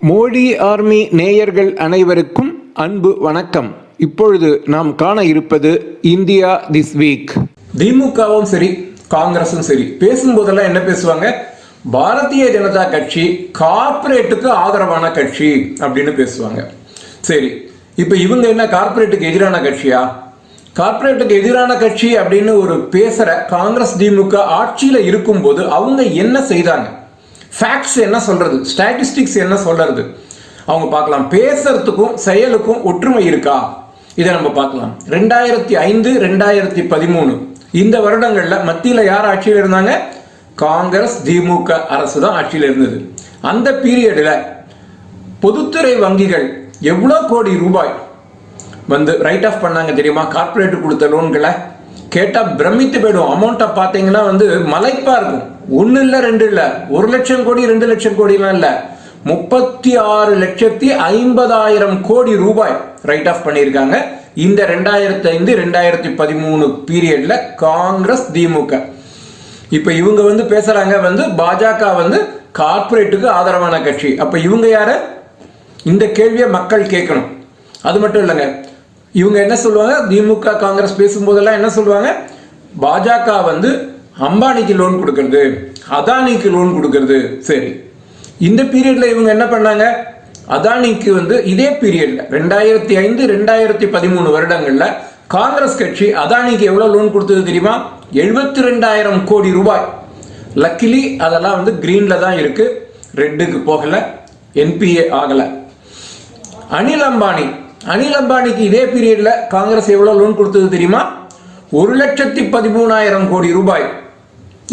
Modi army நேயர்கள் அனைவருக்கும் அன்பு வணக்கம். இப்பொழுது நாம் காண இருப்பது இந்தியா திஸ் வீக். திமுகவும் சரி காங்கிரஸும் சரி பேசும்போதெல்லாம் என்ன பேசுவாங்க? பாரதிய ஜனதா கட்சி கார்பரேட்டுக்கு ஆதரவான கட்சி அப்படின்னு பேசுவாங்க. சரி, இப்ப இவங்க என்ன கார்பரேட்டுக்கு எதிரான கட்சியா? கார்பரேட்டுக்கு எதிரான கட்சி அப்படின்னு ஒரு பேசுற காங்கிரஸ் திமுக ஆட்சியில இருக்கும் போது அவங்க என்ன செய்தாங்க? ஃபேக்ட்ஸ் என்ன சொல்றது, ஸ்டாட்டிஸ்டிக்ஸ் என்ன சொல்றது, அவங்க பார்க்கலாம். பேசுறதுக்கும் செயலுக்கும் ஒற்றுமை இருக்கா, இதை நம்ம பார்க்கலாம். 2005 2013 இந்த வருடங்கள்ல மத்தியில யார் ஆட்சியில் இருந்தாங்க? காங்கிரஸ் திமுக அரசு தான் ஆட்சியில் இருந்தது. அந்த பீரியட்ல பொதுத்துறை வங்கிகள் எவ்வளவு கோடி ரூபாய் வந்து ரைட் ஆஃப் பண்ணாங்க தெரியுமா? கார்பரேட் கொடுத்த லோன்களை கேட்டா பிரமித்து போயிடும். அமௌண்ட்டை பார்த்தீங்கன்னா வந்து மலைப்பா இருக்கும். 1 இல்ல 2 இல்ல, 1 லட்சம் கோடி 2 லட்சம் கோடிலாம் இல்ல, 36,50,000 கோடி ரூபாய் ரைட் ஆஃப் பண்ணியிருக்காங்க இந்த 2005 2013 பீரியட்ல காங்கிரஸ் திமுக. இப்ப இவங்க வந்து பேசுறாங்க வந்து பாஜக வந்து கார்பரேட்டுக்கு ஆதரவான கட்சி. அப்ப இவங்க யாரு? இந்த கேள்வியை மக்கள் கேட்கணும். அது மட்டும் இல்லைங்க, இவங்க என்ன சொல்லுவாங்க? திமுக காங்கிரஸ் பேசும்போதெல்லாம் என்ன சொல்லுவாங்க? பாஜக வந்து அம்பானிக்கு லோன் கொடுக்கறது, அதானிக்கு லோன் கொடுக்கறது. சரி, இந்த பீரியட்ல இவங்க என்ன பண்ணாங்க? அதானிக்கு வந்து இதே பீரியட்ல 2005 2013 வருடங்கள்ல காங்கிரஸ் கட்சி அதானிக்கு எவ்வளவு லோன் கொடுத்தது தெரியுமா? 72,000 கோடி ரூபாய். லக்கிலி அதெல்லாம் வந்து கிரீன்ல தான் இருக்கு, ரெட்டுக்கு போகல, என்பிஏ ஆகல. அனில் அம்பானிக்கு இதே பீரியட்ல காங்கிரஸ் எவ்வளவு லோன் கொடுத்தது தெரியுமா? 1,13,000 கோடி ரூபாய்.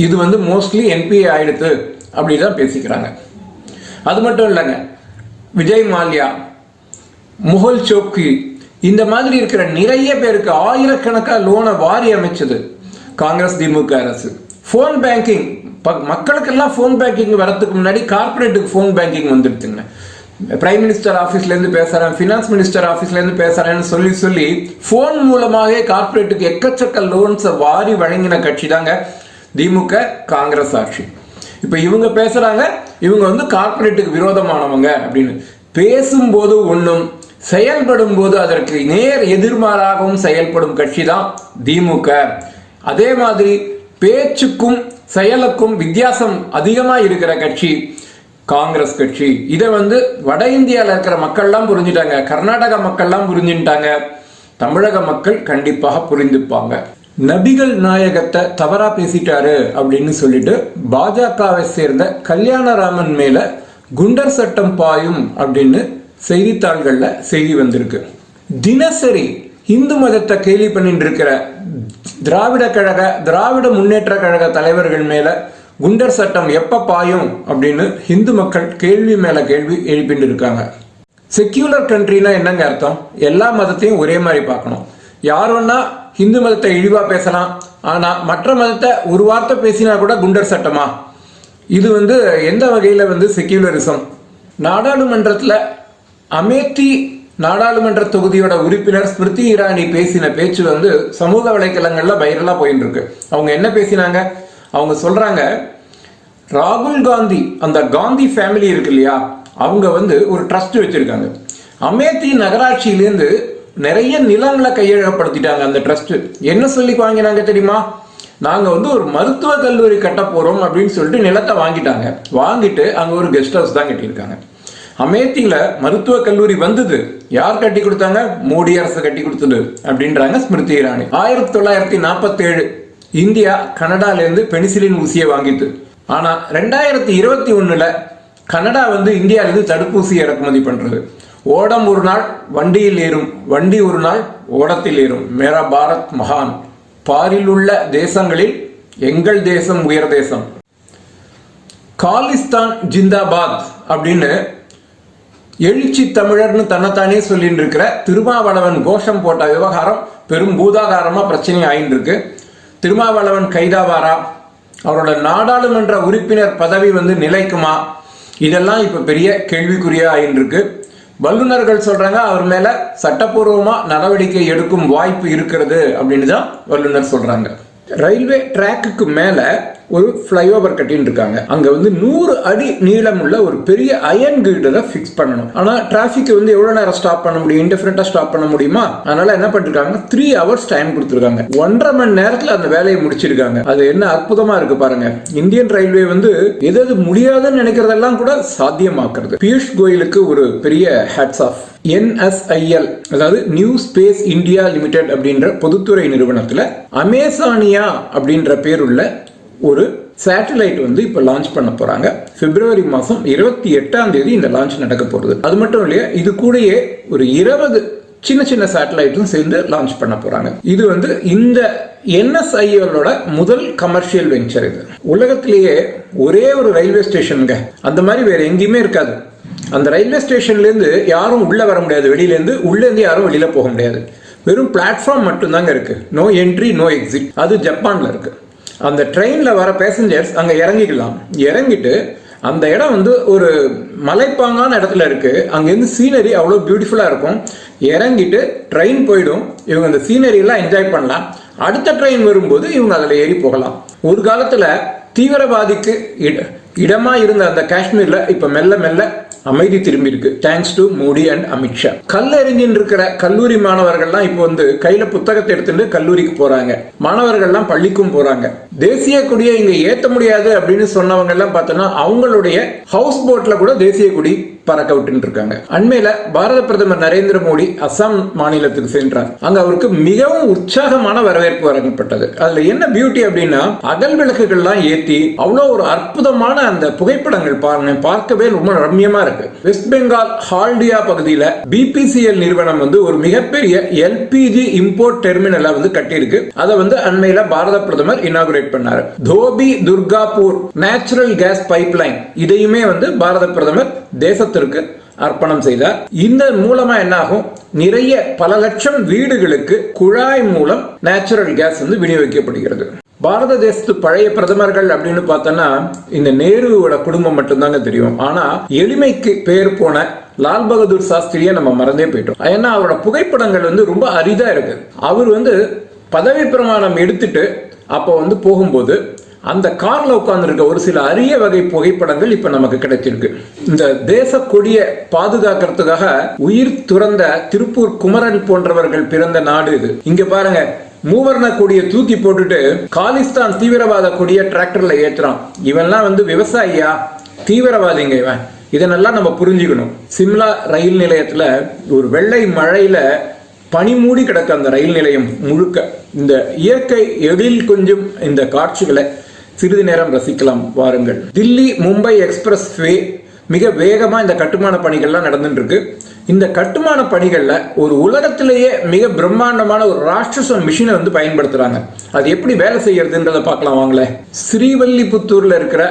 இது வந்து மோஸ்ட்லி என்பிஏ ஆயிடுத்து அப்படிதான் பேசிக்கிறாங்க. அது மட்டும் இல்லைங்க, விஜய் மால்யா, முகுல் சோக்சி, இந்த மாதிரி இருக்கிற நிறைய பேருக்கு ஆயிரக்கணக்கான லோனை வாரி அமைச்சது காங்கிரஸ் திமுக அரசு. போன் பேங்கிங், மக்களுக்கெல்லாம் போன் பேங்கிங் வரதுக்கு முன்னாடி கார்பரேட்டுக்கு போன் பேங்கிங் வந்துடுச்சுங்க. பிரைம் மினிஸ்டர் ஆபீஸ்ல இருந்து பேசுறேன், பினான்ஸ் மினிஸ்டர் ஆபீஸ்ல இருந்து பேசுறேன்னு சொல்லி போன் மூலமாக கார்பரேட்டுக்கு எக்கச்சக்க லோன்ஸை வாரி வழங்கின கட்சி தாங்க திமுக காங்கிரஸ் ஆட்சி. இப்ப இவங்க பேசுறாங்க இவங்க வந்து கார்பரேட்டுக்கு விரோதமானவங்க அப்படின்னு. பேசும்போது ஒன்றும் செயல்படும் போது அதற்கு நேர் எதிர்மாறாகவும் செயல்படும் கட்சி தான் திமுக. அதே மாதிரி பேச்சுக்கும் செயலுக்கும் வித்தியாசம் அதிகமா இருக்கிற கட்சி காங்கிரஸ் கட்சி. இதை வந்து வட இந்தியாவில் இருக்கிற மக்கள்லாம் புரிஞ்சுட்டாங்க, கர்நாடக மக்கள்லாம் புரிஞ்சுட்டாங்க, தமிழக மக்கள் கண்டிப்பாக புரிந்துப்பாங்க. நபிகள் நாயகத்தை தவறா பேசிட்டாரு அப்படின்னு சொல்லிட்டு பாஜகவை சேர்ந்த கல்யாணராமன் மேல குண்டர் சட்டம் பாயும் அப்படின்னு செய்தித்தாள்கள்ல செய்தி வந்திருக்கு. தினசரி இந்து மதத்தை கேலி பண்ணிட்டு இருக்கிற திராவிட முன்னேற்ற கழக தலைவர்கள் மேல குண்டர் சட்டம் எப்ப பாயும் அப்படின்னு இந்து மக்கள் கேள்வி மேல கேள்வி எழுப்பிட்டு இருக்காங்க. செக்யூலர் கண்ட்ரினா என்னங்க அர்த்தம்? எல்லா மதத்தையும் ஒரே மாதிரி பார்க்கணும். யாருன்னா இந்து மதத்தை இழிவா பேசலாம், ஆனா மற்ற மதத்தை ஒரு வார்த்தை பேசினா கூட குண்டர் சட்டமா? இது வந்து எந்த வகையில வந்து செக்யூலரிசம்? நாடாளுமன்றத்துல அமேத்தி நாடாளுமன்ற தொகுதியோட உறுப்பினர் ஸ்மிருதி இரானி பேசின பேச்சு வந்து சமூக வலைதளங்கள்ல வைரலா போயிட்டு இருக்கு. அவங்க என்ன பேசினாங்க? அவங்க சொல்றாங்க, ராகுல் காந்தி, அந்த காந்தி ஃபேமிலி இருக்கு இல்லையா, அவங்க வந்து ஒரு ட்ரஸ்ட் வச்சிருக்காங்க. அமேத்தி நகராட்சியிலேருந்து நிறைய நிலங்களை கையகப்படுத்திட்டாங்க. அந்த ட்ரஸ்ட் என்ன சொல்லி வாங்கினாங்க தெரியுமா? நாங்க வந்து ஒரு மருத்துவ கல்லூரி கட்ட போறோம் அப்படின்னு சொல்லிட்டு நிலத்தை வாங்கிட்டாங்க. வாங்கிட்டு அங்க ஒரு கெஸ்ட் ஹவுஸ் தான் கட்டியிருக்காங்க. அமேத்தியில மருத்துவ கல்லூரி வந்தது யார் கட்டி கொடுத்தாங்க? மோடி அரசு கட்டி கொடுத்தது அப்படின்றாங்க ஸ்மிருதி இரானி. 1947 இந்தியா கனடால இருந்து பெனிசிலின் ஊசியை வாங்கிட்டு, ஆனா 2021 கனடா வந்து இந்தியாவில இருந்து தடுப்பூசி இறக்குமதி பண்றது. ஓடம் ஒரு நாள் வண்டியில் ஏறும், வண்டி ஒரு நாள் ஓடத்தில் ஏறும். மேரா பாரத் மகான். பாரில் உள்ள தேசங்களில் எங்கள் தேசம் உயர் தேசம். காலிஸ்தான் ஜிந்தாபாத் அப்படின்னு எழுச்சி தமிழர்னு தன்னைத்தானே சொல்லிட்டு இருக்கிற திருமாவளவன் கோஷம் போட்ட விவகாரம் பெரும் பூதாகாரமா பிரச்சனை ஆயிட்டு இருக்கு. திருமாவளவன் கைதாவாரா? அவரோட நாடாளுமன்ற உறுப்பினர் பதவி வந்து நிலைக்குமா? இதெல்லாம் இப்ப பெரிய கேள்விக்குறியா ஆயிட்டு இருக்கு. வல்லுநர்கள் சொல்றாங்க அவர் மேல சட்டப்பூர்வமா நடவடிக்கை எடுக்கும் வாய்ப்பு இருக்கிறது அப்படின்னு தான் வல்லுநர் சொல்றாங்க. ரயில்வே டிராக்குக்கு மேல ஒரு ஃபிளைஓவர் கட்டின்னு இருக்காங்க. அங்க வந்து 100 அடி நீளம் உள்ள ஒரு பெரிய அயன் கிரிடரை ஃபிக்ஸ் பண்ணணும். ஆனா டிராபிக் வந்து எவ்வளவு நேரம் ஸ்டாப் பண்ண முடியும்? இன்டிஃபரண்டா ஸ்டாப் பண்ண முடியுமா? அதனால என்ன பண்ணிருக்காங்க, 3 hours டைம் கொடுத்திருக்காங்க. 1.5 மணி நேரத்துல அந்த வேலையை முடிச்சிருக்காங்க. அது என்ன அற்புதமா இருக்கு பாருங்க. இந்தியன் ரயில்வே வந்து எது முடியாதுன்னு நினைக்கிறதெல்லாம் கூட சாத்தியமாக்குறது. பியூஷ் கோயலுக்கு ஒரு பெரிய ஹேட்ஸ் ஆஃப். NSIL அதாவது நியூ ஸ்பேஸ் இந்தியா லிமிடெட் அப்படின்ற பொதுத்துறை நிறுவனத்துல அமேசானியா அப்படின்ற பேருள்ள ஒரு சேட்டலைட் வந்து இப்ப லான்ச் பண்ண போறாங்க. பிப்ரவரி மாசம் 28ஆம் தேதி இந்த லான்ச் நடக்க போறது. அது மட்டும் இல்லையா, இது கூடயே ஒரு 20 சின்ன சின்ன சேட்டலைட்டும் சேர்ந்து லான்ச் பண்ண போறாங்க. இது வந்து இந்த NSIL முதல் கமர்ஷியல் வெஞ்சர். இது உலகத்திலேயே ஒரே ஒரு ரயில்வே ஸ்டேஷனுங்க, அந்த மாதிரி வேற எங்கேயுமே இருக்காது. அந்த ரயில்வே ஸ்டேஷன்ல இருந்து யாரும் உள்ள வர முடியாது, வெளியில இருந்து யாரும் வெளியில போக முடியாது. வெறும் பிளாட்ஃபார்ம் மட்டும்தாங்க இருக்கு. No entry no exit. அது ஜப்பான்ல இருக்கு. அந்த ட்ரெயின்ல வர பேசஞ்சர்ஸ் அங்க இறங்கிக்கலாம். இறங்கிட்டு அந்த இடம் வந்து ஒரு மலைப்பாங்கான இடத்துல இருக்கு. அங்கேருந்து சீனரி அவ்வளோ பியூட்டிஃபுல்லா இருக்கும். இறங்கிட்டு ட்ரெயின் போயிடும். இவங்க அந்த சீனரி எல்லாம் என்ஜாய் பண்ணலாம். அடுத்த ட்ரெயின் வரும்போது இவங்க அதில் ஏறி போகலாம். ஒரு காலத்துல தீவிரவாதிக்கு இடமா இருந்த அந்த காஷ்மீர்ல இப்ப மெல்ல மெல்ல அமைதி திரும்பி இருக்கு. Thanks to Modi and Amit Shah. கல்லறிஞ்சின்னு இருக்கிற கல்லூரி மாணவர்கள்லாம் இப்போ வந்து கையில புத்தகத்தை எடுத்துட்டு கல்லூரிக்கு போறாங்க. மாணவர்கள்லாம் பள்ளிக்கும் போறாங்க. தேசிய கொடியை இங்க ஏத்த முடியாது அப்படின்னு சொன்னவங்க எல்லாம் பார்த்தோம்னா அவங்களுடைய ஹவுஸ் போட்ல கூட தேசிய கொடி பறக்க விட்டு இருக்காங்க. அண்மையில பாரத பிரதமர் நரேந்திர மோடி அசாம் மாநிலத்துக்கு சென்றார். அங்க அவருக்கு மிகவும் உற்சாகமான வரவேற்பு வழங்கப்பட்டது. அதுல என்ன பியூட்டி அப்படின்னா, அகல் விளக்குகள்லாம் ஏத்தி அவ்வளவு ஒரு அற்புதமான அந்த புகைப்படங்கள் பாருங்க, பார்க்கவே ரொம்ப ரம்மியமா இருக்கு. வெஸ்ட் பெங்கால் ஹால்டியா பகுதியில BPCL நிறுவனம் வந்து ஒரு மிகப்பெரிய LPG இம்போர்ட் டெர்மினலை வந்து கட்டியிருக்கு. அதை வந்து அண்மையில பாரத பிரதமர் இனாகுரேட் பண்ணாரு. Dobhi Durgapur natural gas pipeline இதையுமே வந்து பாரத பிரதமர் தேசத்திற்கு அர்ப்பணம் செய்தார். இந்த மூலமா என்ன ஆகும், நிறைய பல லட்சம் வீடுகளுக்கு குழாய் மூலம் நேச்சுரல் கேஸ் வந்து விநியோகிக்கப்படுகிறது. பாரத தேசத்து பழைய பிரதமர்கள் அப்படின்னு பார்த்தோம்னா இந்த நேருவோட குடும்பம் மட்டும்தாங்க தெரியும். ஆனா எளிமைக்கு பேர் போன லால் பகதூர் சாஸ்திரியை நம்ம மறந்தே போயிட்டோம். ஏன்னா அவரோட புகைப்படங்கள் வந்து ரொம்ப அரிதா இருக்கு. அவர் வந்து பதவி பிரமாணம் எடுத்துட்டு அப்போ வந்து போகும்போது அந்த கார்ல உட்கார்ந்து இருக்க ஒரு சில அரிய வகை புகைப்படங்கள் இப்ப நமக்கு கிடைச்சிருக்கு. இந்த தேச கொடியை பாதுகாக்கிறதுக்காக உயிர் துறந்த திருப்பூர் குமரன் போன்றவர்கள் பிறந்த நாடு இது. இங்க பாருங்க, மூவர்ண கொடியை தூக்கி போட்டுட்டு காலிஸ்தான் தீவிரவாத கொடியை டிராக்டர்ல ஏற்றுறான். இவன்லாம் வந்து விவசாயியா, தீவிரவாதிங்க இவன். இதனெல்லாம் நம்ம புரிஞ்சுக்கணும். சிம்லா ரயில் நிலையத்துல ஒரு வெள்ளை மழையில பனி மூடி கிடக்க அந்த ரயில் நிலையம் முழுக்க இந்த இயற்கை எழில் கொஞ்சம் இந்த காட்சிகளை சிறிது நேரம் ரசிக்கலாம் வாருங்கள். தில்லி மும்பை எக்ஸ்பிரஸ் வே மிக வேகமா இந்த கட்டுமான பணிகள்லாம் நடந்துட்டு இருக்கு. இந்த கட்டுமான பணிகள்ல ஒரு உலகத்திலேயே மிக பிரம்மாண்டமான ஒரு ராட்சச மிஷினை வந்து பயன்படுத்துறாங்க. அது எப்படி வேலை செய்யறதுன்றத பார்க்கலாம் வாங்களேன். ஸ்ரீவல்லிபுத்தூர்ல இருக்கிற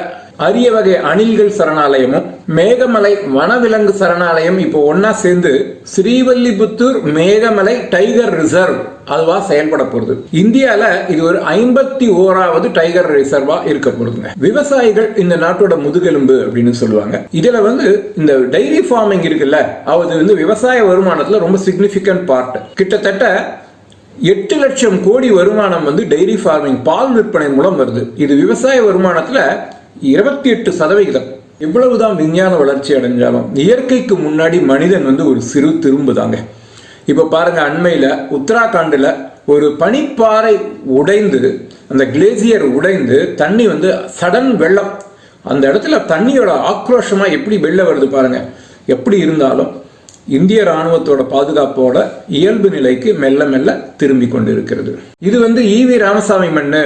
அரிய வகை அணில்கள் சரணாலயமும் மேகமலை வனவிலங்கு சரணாலயம் இப்போ ஒன்னா சேர்ந்து ஸ்ரீவல்லிபுத்தூர் மேகமலை டைகர் ரிசர்வ் அதுவா செயல்பட போறது. இந்தியால இது ஒரு 51வது டைகர் ரிசர்வா இருக்க போறதுங்க. விவசாயிகள் இந்த நாட்டோட முதுகெலும்பு அப்படின்னு சொல்லுவாங்க. இதுல வந்து இந்த டைரி ஃபார்மிங் இருக்குல்ல, அது வந்து விவசாய வருமானத்துல ரொம்ப சிக்னிபிகன்ட் பார்ட். கிட்டத்தட்ட 8 லட்சம் கோடி வருமானம் வந்து டைரி ஃபார்மிங் பால் விற்பனை மூலம் வருது. இது விவசாய வருமானத்துல 28%. இவ்வளவுதான் விஞ்ஞான வளர்ச்சி அடைஞ்சாலும் இயற்கைக்கு முன்னாடி மனிதன் வந்து ஒரு சிறு திரும்புதாங்க. இப்ப பாருங்க, அண்மையில உத்தராகண்ட்ல ஒரு பனிப்பாறை உடைந்து, அந்த கிளேசியர் உடைந்து தண்ணி வந்து சடன் வெள்ளம், அந்த இடத்துல தண்ணியோட ஆக்ரோஷமா எப்படி வெளில வருது பாருங்க. எப்படி இருந்தாலும் இந்திய ராணுவத்தோட பாதுகாப்போட இயல்பு நிலைக்கு மெல்ல மெல்ல திரும்பி கொண்டு இருக்கிறது. இது வந்து EV ராமசாமி மண்ணு,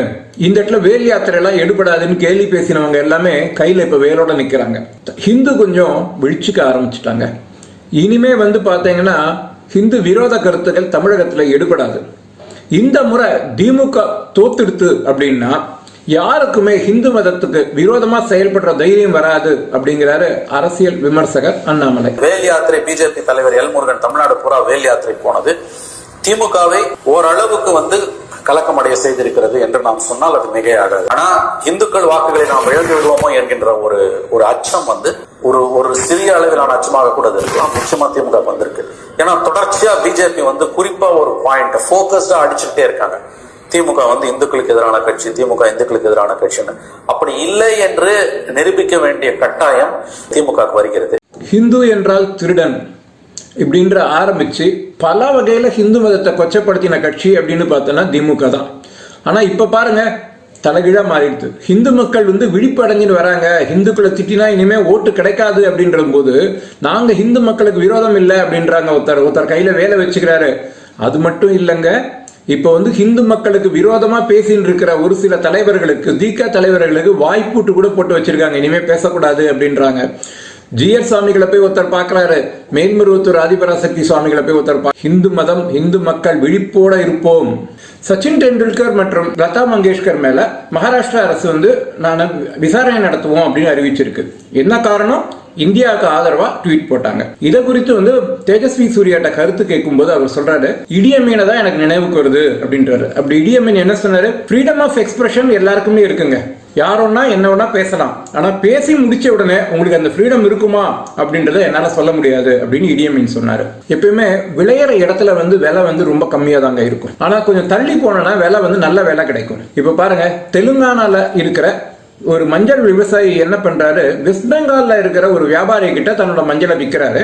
இந்த இடத்துல வேல் யாத்திரை எல்லாம் எடுபடாதுன்னு கேள்வி பேசினவங்க எல்லாமே கையில இப்ப வேலோட நிக்கிறாங்க. ஹிந்து கொஞ்சம் விழிச்சுக்க ஆரம்பிச்சுட்டாங்க. இனிமே வந்து பாத்தீங்கன்னா ஹிந்து விரோத கருத்துக்கள் தமிழகத்துல எடுபடாது. இந்த முறை திமுக தோத்தெடுத்து அப்படின்னா யாருக்குமே ஹிந்து மதத்துக்கு விரோதமா செயல்படுற தைரியம் வராது அப்படிங்கிறாரு அரசியல் விமர்சகர் அண்ணாமலை. வேல் யாத்திரை பிஜேபி தலைவர் எல் முருகன் தமிழ்நாடு பூரா வேல் யாத்திரை போனது திமுகவை ஓரளவுக்கு வந்து கலக்கமடைய செய்திருக்கிறது என்று நாம் சொன்னால் அது மிகையாகாது. ஆனா இந்துக்கள் வாக்குகளை நாம் இழந்து விடுவோமோ என்கின்ற ஒரு அச்சம் வந்து ஒரு சிறிய அளவிலான அச்சமாக கூட இருக்கலாம். நிச்சயமா திமுக வந்திருக்கு. ஏன்னா தொடர்ச்சியா பிஜேபி வந்து குறிப்பா ஒரு பாயிண்ட் போக்கஸ்டா அடிச்சுட்டே இருக்காங்க. திமுக வந்து இந்துக்களுக்கு எதிரான கட்சி, திமுக இந்துக்களுக்கு எதிரான கட்சின்னு. அப்படி இல்லை என்று நிரூபிக்க வேண்டிய கட்டாயம் திமுக வருகிறது. ஹிந்து என்றால் திருடன் இப்படின்ற ஆரம்பிச்சு பல வகையில ஹிந்து மதத்தை கொச்சப்படுத்தின கட்சி அப்படின்னு பார்த்தோன்னா திமுக தான். ஆனா இப்ப பாருங்க, தலைகீழா மாறிடுது. ஹிந்து மக்கள் வந்து விழிப்படைஞ்சிட்டு வராங்க. ஹிந்துக்களை திட்டினா இனிமே ஓட்டு கிடைக்காது அப்படின்ற போது நாங்க ஹிந்து மக்களுக்கு விரோதம் இல்லை அப்படின்றாங்க. ஒருத்தர் கையில வேலை வச்சுக்கிறாரு. அது மட்டும் இல்லைங்க, இப்போ வந்து ஹிந்து மக்களுக்கு விரோதமா பேசின்னு இருக்கிற ஒரு சில தலைவர்களுக்கு, தீகா தலைவர்களுக்கு வாய்ப்பூட்டு கூட போட்டு வச்சிருக்காங்க, இனிமே பேசக்கூடாது அப்படின்றாங்க. ஜிஆர் சுவாமிகளை போய் ஒருத்தர் பார்க்கிறாரு, மேல்மருவத்தூர் ஆதிபராசக்தி சுவாமிகளை போய் ஒருத்தர் ஹிந்து மதம், ஹிந்து மக்கள் விழிப்போட இருப்போம். சச்சின் டெண்டுல்கர் மற்றும் லதா மங்கேஷ்கர் மேல மகாராஷ்டிரா அரசு வந்து நான் விசாரணை நடத்துவோம் அப்படின்னு அறிவிச்சிருக்கு. என்ன காரணம்? இந்தியாவுக்கு ஆதரவா ட்வீட் போட்டாங்க. இதை குறித்து வந்து தேஜஸ்வி சூர்யாட்ட கருத்து கேட்கும் போது அவர் சொல்றாரு, இடியமீனை தான் எனக்கு நினைவுக்கு வருது அப்படின்றாரு. அப்படி இடியமீன் என்ன சொன்னாரு? ஃப்ரீடம் ஆஃப் எக்ஸ்பிரஷன் எல்லாருக்குமே இருக்குங்க, யாரோன்னா என்ன வேணா பேசலாம், ஆனா பேசி முடிச்ச உடனே உங்களுக்கு அந்த ஃப்ரீடம் இருக்குமா அப்படின்றத என்னால சொல்ல முடியாது அப்படின்னு இடியமீன் சொன்னாரு. எப்பயுமே விளையிற இடத்துல வந்து விலை வந்து ரொம்ப கம்மியா தாங்க இருக்கும், ஆனா கொஞ்சம் தள்ளி போனா விலை வந்து நல்ல விலை கிடைக்கும். இப்ப பாருங்க, தெலுங்கானால இருக்கிற ஒரு மஞ்சள் விவசாயி என்ன பண்றாரு, வெஸ்ட் பெங்கால்ல இருக்கிற ஒரு வியாபாரி கிட்ட தன்னோட மஞ்சளை விற்கிறாரு.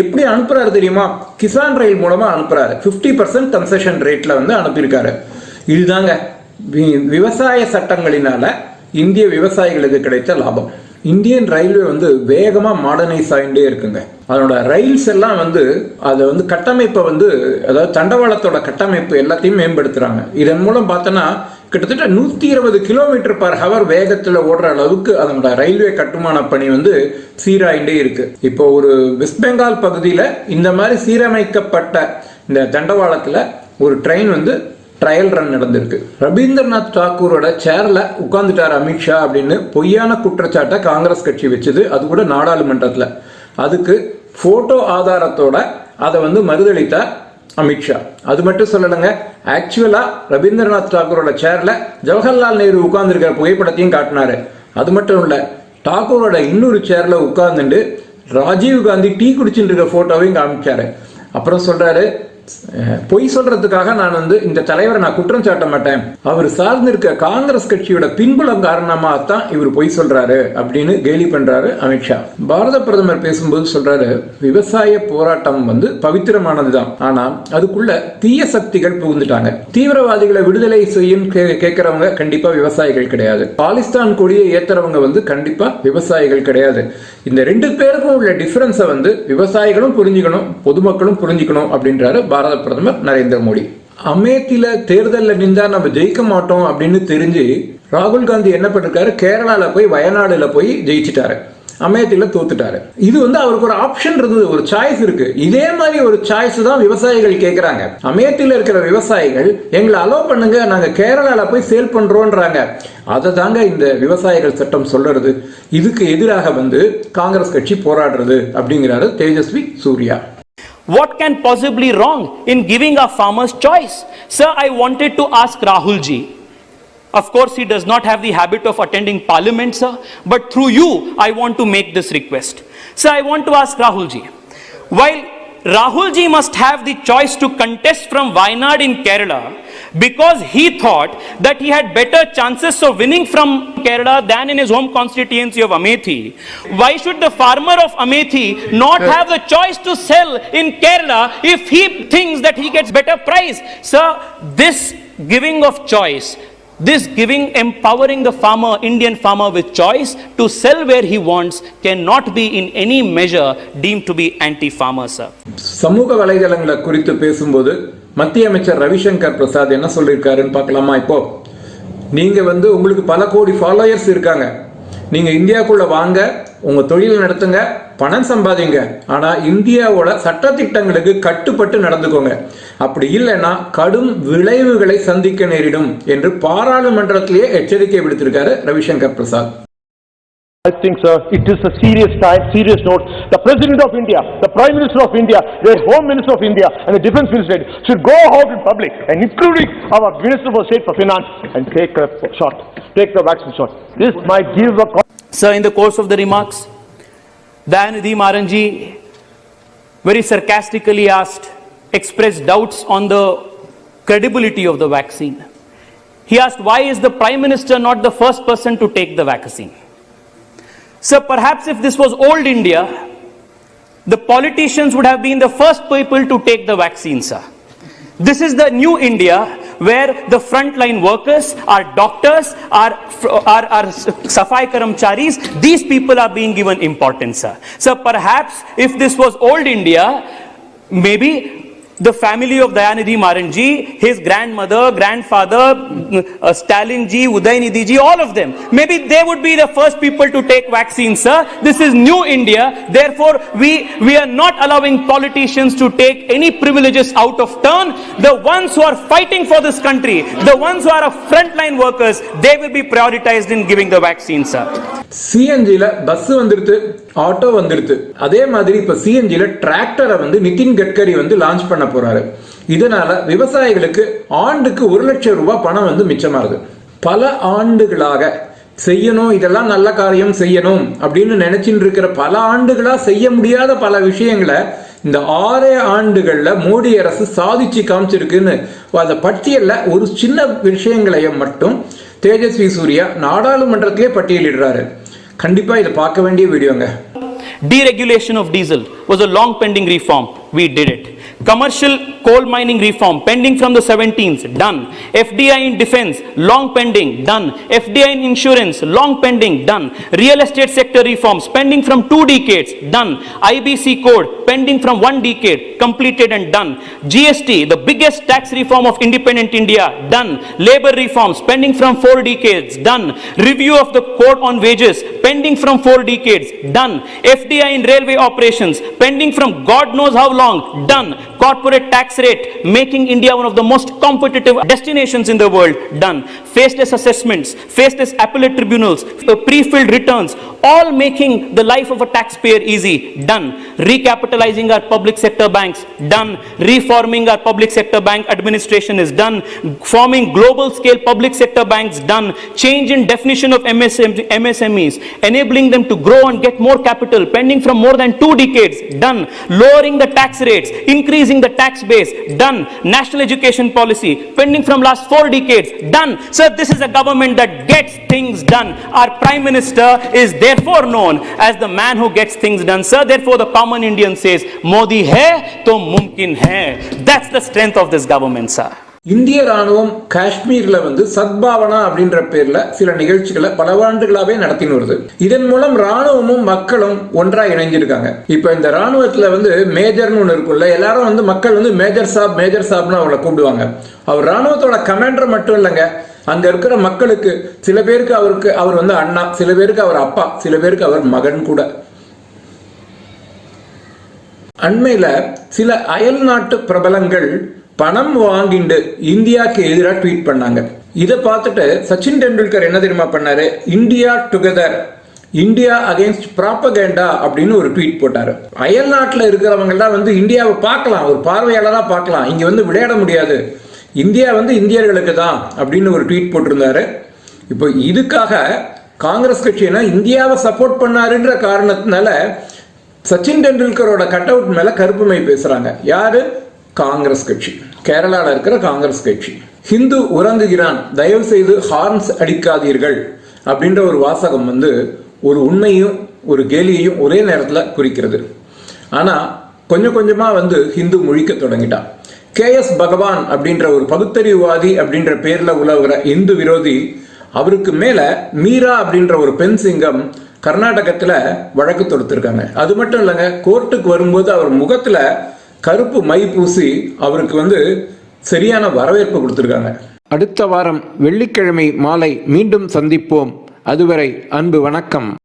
எப்படி அனுப்புறாரு தெரியுமா? கிசான் ரயில் மூலமா அனுப்புறாரு. 50% கன்செஷன் ரேட்ல வந்து அனுப்பியிருக்காரு. இதுதாங்க விவசாய சட்டங்களினால இந்திய விவசாயிகளுக்கு கிடைத்த லாபம். இந்தியன் ரயில்வே வந்து வேகமா மாடர்னைஸ் ஆகிட்டே இருக்குங்க. அதோட ரயில்ஸ் எல்லாம் வந்து அதை வந்து கட்டமைப்பை வந்து, அதாவது தண்டவாளத்தோட கட்டமைப்பு எல்லாத்தையும் மேம்படுத்துறாங்க. இதன் மூலம் பார்த்தோன்னா கிட்டத்தட்ட 120 km/h வேகத்துல ஓடுற அளவுக்கு அதோட ரயில்வே கட்டுமான பணி வந்து சீராயிண்டே இருக்கு. இப்போ ஒரு வெஸ்ட் பெங்கால் பகுதியில இந்த மாதிரி சீரமைக்கப்பட்ட இந்த தண்டவாளத்துல ஒரு ட்ரெயின் வந்து ட்ரையல் ரன் நடந்திருக்கு. ரவீந்திரநாத் தாக்கூரோட சேர்ல உட்கார்ந்துட்டார் அமித்ஷா அப்படின்னு பொய்யான குற்றச்சாட்டை காங்கிரஸ் கட்சி வச்சது, அது கூட நாடாளுமன்றத்துல. அதுக்கு போட்டோ ஆதாரத்தோட அதை வந்து மறுதளித்தார் அமித்ஷா. அது மட்டும் சொல்லலைங்க, ஆக்சுவலா ரவீந்திரநாத் தாக்கூரோட சேர்ல ஜவஹர்லால் நேரு உட்கார்ந்துருக்கிற புகைப்படத்தையும் காட்டினாரு. அது மட்டும் இல்ல, தாக்கூரோட இன்னொரு சேர்ல உட்கார்ந்துட்டு ராஜீவ் காந்தி டீ குடிச்சுட்டு இருக்க போட்டோவையும் காமிச்சாரு. அப்புறம் சொல்றாரு, பொய் சொல்றதுக்காக நான் வந்து இந்த தலைவரை நான் குற்றம் சாட்ட மாட்டேன், அவர் சார்ந்து இருக்க காங்கிரஸ் கட்சியோட பின்புலம் காரணமா தான் இவர் பொய் சொல்றாரு அப்படின்னு கேலி பண்றாரு அமித்ஷா. பாரத பிரதமர் பேசும்போது சொல்றாரு, விவசாய போராட்டம் வந்து பவித்திரமானதுதான், ஆனா அதுக்குள்ள தீய சக்திகள் புகுந்துட்டாங்க. தீவிரவாதிகளை விடுதலை செய்யும் கேட்கறவங்க கண்டிப்பா விவசாயிகள் கிடையாது. பாகிஸ்தான் கொடியை ஏத்துறவங்க வந்து கண்டிப்பா விவசாயிகள் கிடையாது. இந்த ரெண்டு பேருக்கும் உள்ள டிஃபரன்ஸை வந்து விவசாயிகளும் புரிஞ்சுக்கணும், பொதுமக்களும் புரிஞ்சுக்கணும் அப்படின்றாரு பாரத பிரதமர் நரேந்திர மோடி. அமேத்தில தேர்தலில் நின்றா நம்ம ஜெயிக்க மாட்டோம் அப்படின்னு தெரிஞ்சு ராகுல் காந்தி என்ன பண்ணிருக்காரு, கேரளால போய் வயநாடுல போய் ஜெயிச்சிட்டாரு, அமேத்தில தோத்துட்டாரு. இது வந்து அவருக்கு ஒரு ஆப்ஷன் இருந்தது, ஒரு சாய்ஸ் இருக்கு. இதே மாதிரி ஒரு சாய்ஸ் தான் விவசாயிகள் கேட்கிறாங்க. அமேத்தில இருக்கிற விவசாயிகள் எங்களை அலோவ் பண்ணுங்க, நாங்க கேரளால போய் சேல் பண்றோம்ன்றாங்க. அதை தாங்க இந்த விவசாயிகள் சட்டம் சொல்றது. இதுக்கு எதிராக வந்து காங்கிரஸ் கட்சி போராடுறது அப்படிங்கிறாரு Tejashwi Surya. What can possibly wrong in giving our farmers choice? Sir, I wanted to ask Rahul ji. Of course, he does not have the habit of attending parliament, sir, but through you, I want to make this request. Sir, I want to ask Rahul ji, while Rahul ji must have the choice to contest from Wayanad in Kerala because he thought that he had better chances of winning from Kerala than in his home constituency of Amethi, why should the farmer of Amethi not have the choice to sell in Kerala if he thinks that he gets better price? Sir, this giving of choice, this giving, empowering the farmer, Indian farmer with choice to sell where he wants, cannot be in any measure deemed to be anti-farmer, sir. சமூக வலைதளங்களை குறித்து பேசும்போது மத்திய அமைச்சர் ரவிசங்கர் பிரசாத் என்ன சொல்லியிருக்காருன்னு பார்க்கலாமா? இப்போ நீங்க வந்து உங்களுக்கு பல கோடி ஃபாலோயர்ஸ் இருக்காங்க, நீங்க இந்தியாவுக்குள்ள வாங்க, உங்க தொழில் நடத்துங்க, பணம் சம்பாதிங்க, ஆனா இந்தியாவோட சட்டத்திட்டங்களுக்கு கட்டுப்பட்டு நடந்துக்கோங்க. அப்படி இல்லைன்னா கடும் விளைவுகளை சந்திக்க நேரிடும் என்று பாராளுமன்றத்திலேயே எச்சரிக்கை விடுத்திருக்காரு Ravishankar Prasad. I think, sir, it is a serious time, serious note. The President of India, the Prime Minister of India, the Home Minister of India and the Defence Minister should go out in public and including our Minister for State for Finance and take a shot, take the vaccine shot. This might give a... Sir, in the course of the remarks, Dayanidhi Maranji very sarcastically expressed doubts on the credibility of the vaccine. He asked, why is the Prime Minister not the first person to take the vaccine? So perhaps if this was old India, the politicians would have been the first people to take the vaccine, sir. This is the new India where the frontline workers, our doctors, our Safai Karamcharis, these people are being given importance, sir. So perhaps if this was old India, maybe the family of Dayanidhi Maran ji, his grandmother, grandfather, Stalin ji, Udaynidhi ji, all of them, maybe they would be the first people to take vaccines, sir. This is new India. Therefore, we are not allowing politicians to take any privileges out of turn. The ones who are fighting for this country, the ones who are frontline workers, they will be prioritized in giving the vaccines, sir. சிஎன்ஜில bus வந்துருது, auto வந்துருது. அதே மாதிரி இப்ப சிஎன்ஜில டிராக்டரை வந்து நிதின் கட்கரி வந்து launch பண்ண போறாரு. இதனால விவசாயிகளுக்கு ஆண்டுக்கு 1 லட்சம் ரூபாய் பணம் வந்து மிச்சமாகுது. பல ஆண்டுகளாக செய்யணும், இதெல்லாம் நல்ல காரியம் செய்யணும் அப்படின்னு நினைச்சிட்டு இருக்கிற பல ஆண்டுகளா செய்ய முடியாத பல விஷயங்களை இந்த 6 ஆண்டுகள்ல மோடி அரசு சாதிச்சு காமிச்சிருக்குன்னு அந்த பட்டியல்ல ஒரு சின்ன விஷயங்களையும் மட்டும் தேஜஸ்வி சூர்யா நாடாளுமன்றத்திலே பட்டியலிடுறாரு. கண்டிப்பா இதை பார்க்க வேண்டிய வீடியோங்க. Deregulation of diesel was a long pending reform. We did it. Commercial coal mining reform pending from the 17th, done. FDI in defense, long pending, done. FDI in insurance, long pending, done. Real estate sector reforms pending from 2 decades, done. IBC code pending from 1 decade, completed and done. GST, the biggest tax reform of independent India, done. Labor reforms pending from 4 decades, done. Review of the code on wages pending from 4 decades, done. FDI in railway operations pending from God knows how long, done. Corporate tax rate making India one of the most competitive destinations in the world, done. Faceless assessments, faceless appellate tribunals, pre-filled returns, all making the life of a taxpayer easy, done. Recapitalizing our public sector banks, done. Reforming our public sector bank administration is done. Forming global scale public sector banks, done. Change in definition of MSMEs, enabling them to grow and get more capital pending from more than 2 decades, done. Lowering the tax rates, increasing the tax base, done. National education policy pending from last 4 decades, done. So this is a government that gets things done. Our Prime Minister is therefore known as the man who gets things done, sir. Therefore the common Indian says, Modi hai to mumkin hai. That's the strength of this government, sir. இந்திய ராணுவம் காஷ்மீர்ல வந்து சத்பாவனா அப்படின்ற பேர்ல சில நிகழ்ச்சிகளை பல ஆண்டுகளாவே நடத்தின்னு வருது. இதன் மூலம் ராணுவமும் மக்களும் ஒன்றா இணைஞ்சிருக்காங்க. இப்ப இந்த ராணுவத்துல வந்து மேஜர்னு ஒண்ணு இருக்குல்ல, எல்லாரும் வந்து மக்கள் வந்து மேஜர் சாப்னு அவங்களை கூப்பிடுவாங்க. அவர் ராணுவத்தோட கமாண்டர் மட்டும் இல்லைங்க, அங்க இருக்கிற மக்களுக்கு சில பேருக்கு அவர் வந்து அண்ணா, சில பேருக்கு அவர் அப்பா, சில பேருக்கு அவர் மகன் கூட. அண்மையில சில அயல் நாட்டு பிரபலங்கள் பணம் வாங்கிட்டு இந்தியாவுக்கு எதிராக ட்வீட் பண்ணாங்க. இதை பார்த்துட்டு சச்சின் டெண்டுல்கர் என்ன தெரியுமா பண்ணாரு? India together, India against propaganda அப்படின்னு ஒரு ட்வீட் போட்டாரு. அயல் நாட்டில் இருக்கிறவங்கலாம் வந்து இந்தியாவை பார்க்கலாம், ஒரு பார்வையாளராக பார்க்கலாம், இங்க வந்து விளையாட முடியாது, இந்தியா வந்து இந்தியர்களுக்கு தான் அப்படின்னு ஒரு ட்வீட் போட்டிருந்தாரு. இப்போ இதுக்காக காங்கிரஸ் கட்சியினா இந்தியாவை சப்போர்ட் பண்ணாருன்ற காரணத்தினால சச்சின் டெண்டுல்கரோட கட் அவுட் மேல கருப்புமை பேசுறாங்க. யாரு? காங்கிரஸ் கட்சி, கேரளாவில் இருக்கிற காங்கிரஸ் கட்சி. ஹிந்து உறங்குகிறான், தயவு செய்து ஹார்ன்ஸ் அடிக்காதீர்கள் அப்படின்ற ஒரு வாசகம் வந்து ஒரு உண்மையும் ஒரு கேலியையும் ஒரே நேரத்தில் குறிக்கிறது. ஆனால் கொஞ்சம் கொஞ்சமாக வந்து ஹிந்து முழிக்க தொடங்கிட்டான். KS பகவான் அப்படின்ற ஒரு பகுத்தறிவுவாதி அப்படின்ற பேரில் உலவுகிற இந்து விரோதி, அவருக்கு மேலே மீரா அப்படின்ற ஒரு பெண் சிங்கம் கர்நாடகத்தில் வழக்கு தொடுத்திருக்காங்க. அது மட்டும் இல்லைங்க, கோர்ட்டுக்கு வரும்போது அவர் முகத்தில் கருப்பு மை பூசி அவருக்கு வந்து சரியான வரவேற்பு கொடுத்திருக்காங்க. அடுத்த வாரம் வெள்ளிக்கிழமை மாலை மீண்டும் சந்திப்போம். அதுவரை அன்பு வணக்கம்.